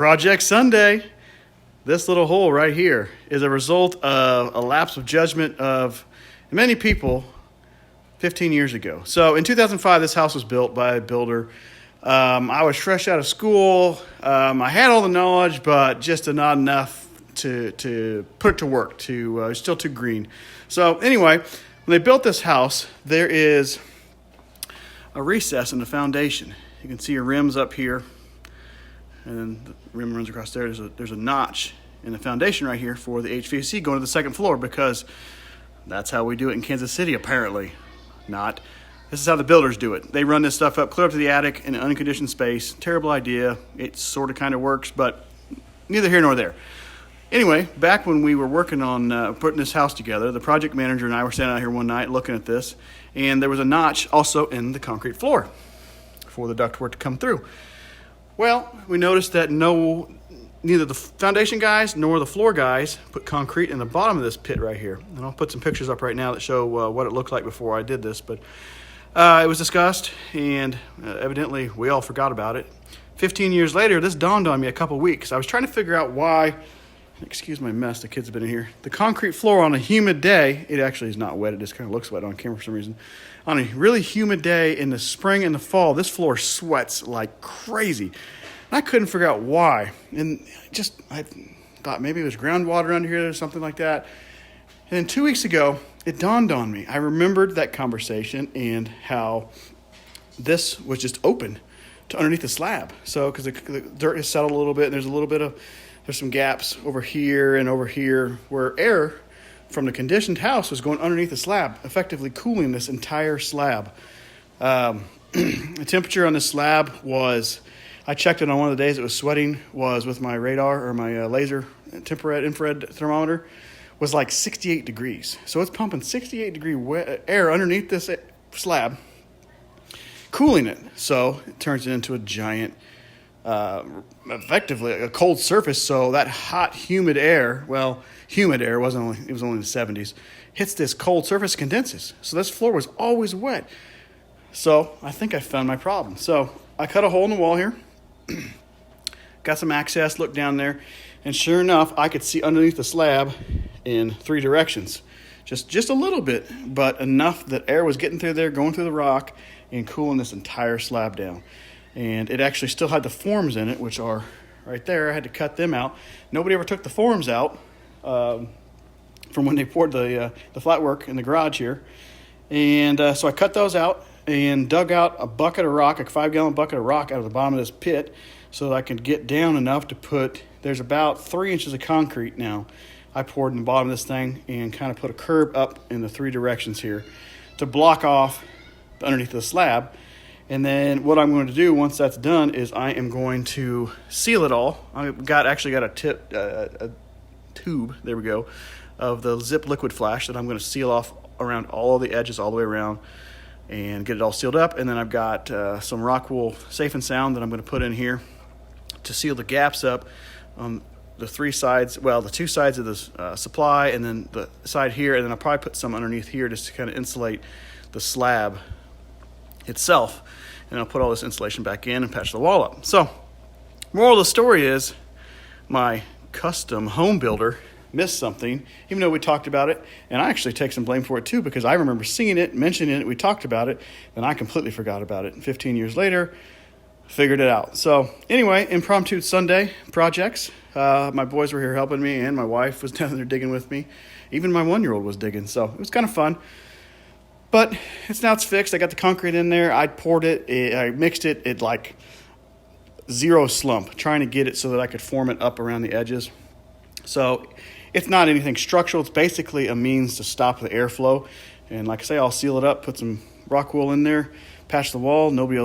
Project Sunday. This little hole right here is a result of a lapse of judgment of many people 15 years ago. So in 2005, this house was built by a builder. I was fresh out of school. I had all the knowledge, but just not enough to put it to work. It's still too green. So anyway, when they built this house, there is a recess in the foundation. You can see your rims up here, and then the rim runs across there. There's a notch in the foundation right here for the HVAC going to the second floor, because that's how we do it in Kansas City, apparently. Not. This is how the builders do it. They run this stuff up, clear up to the attic in an unconditioned space. Terrible idea. It sort of kind of works, but neither here nor there. Anyway, back when we were working on putting this house together, the project manager and I were standing out here one night looking at this, and there was a notch also in the concrete floor for the ductwork to come through. Well, we noticed that neither the foundation guys nor the floor guys put concrete in the bottom of this pit right here. And I'll put some pictures up right now that show what it looked like before I did this. But it was discussed, and evidently we all forgot about it. 15 years later, this dawned on me a couple weeks. I was trying to figure out why, excuse my mess, the kids have been in here. The concrete floor on a humid day, it actually is not wet, it just kind of looks wet on camera for some reason. On a really humid day in the spring and the fall, this floor sweats like crazy. And I couldn't figure out why. And I thought maybe it was groundwater under here or something like that. And then 2 weeks ago, it dawned on me. I remembered that conversation and how this was just open to underneath the slab. So, because the dirt has settled a little bit, and there's some gaps over here and over here where air from the conditioned house was going underneath the slab, effectively cooling this entire slab. The temperature on this slab was, I checked it on one of the days it was sweating, was with my radar or my laser infrared thermometer, was like 68 degrees. So it's pumping 68 degree air underneath this slab, cooling it. So it turns it into a giant, effectively a cold surface. So that hot, humid air, it was only in the 70s, hits this cold surface, condenses. So this floor was always wet. So I think I found my problem. So I cut a hole in the wall here, got some access, looked down there, and sure enough, I could see underneath the slab in 3 directions. Just a little bit, but enough that air was getting through there, going through the rock, and cooling this entire slab down. And it actually still had the forms in it, which are right there. I had to cut them out. Nobody ever took the forms out from when they poured the flat work in the garage here. And so I cut those out and dug out a bucket of rock, a 5-gallon bucket of rock out of the bottom of this pit so that I could get down enough to put, there's about 3 inches of concrete now I poured in the bottom of this thing, and kind of put a curb up in the 3 directions here to block off underneath the slab. And then what I'm going to do once that's done is I am going to seal it all. I've actually got a tube, there we go, of the zip liquid flash that I'm going to seal off around all of the edges all the way around and get it all sealed up. And then I've got some rock wool safe and sound that I'm going to put in here to seal the gaps up on the 3 sides, the 2 sides of the supply, and then the side here, and then I'll probably put some underneath here just to kind of insulate the slab itself. And I'll put all this insulation back in and patch the wall up. So, moral of the story is, my custom home builder missed something, even though we talked about it. And I actually take some blame for it too, because I remember seeing it, mentioning it, we talked about it, and I completely forgot about it. 15 years later, figured it out. So anyway, impromptu Sunday projects. My boys were here helping me, and my wife was down there digging with me. Even my 1-year-old was digging, so it was kind of fun. But it's fixed. I got the concrete in there. I poured it. I mixed it at like 0 slump, trying to get it so that I could form it up around the edges. So it's not anything structural. It's basically a means to stop the airflow. And like I say, I'll seal it up, put some rock wool in there, patch the wall. Nobody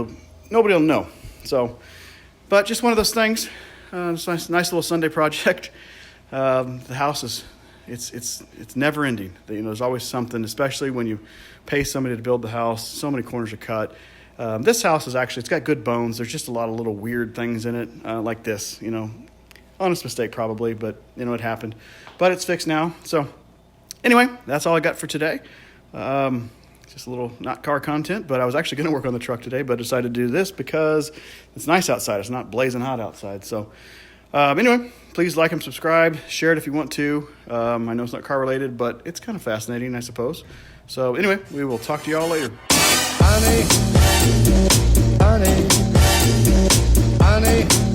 will know. So, but just one of those things. It's a nice little Sunday project. The house is, it's never ending. There's always something, especially when you pay somebody to build the house. So many corners are cut. This house is actually, it's got good bones. There's just a lot of little weird things in it, like this, honest mistake probably, but it happened. But it's fixed now. So anyway, that's all I got for today. Just a little not car content, but I was actually going to work on the truck today, but decided to do this because it's nice outside. It's not blazing hot outside. So Anyway, please like and subscribe. Share it if you want to. I know it's not car related, but it's kind of fascinating, I suppose. So anyway, we will talk to you all later. Honey, honey, honey.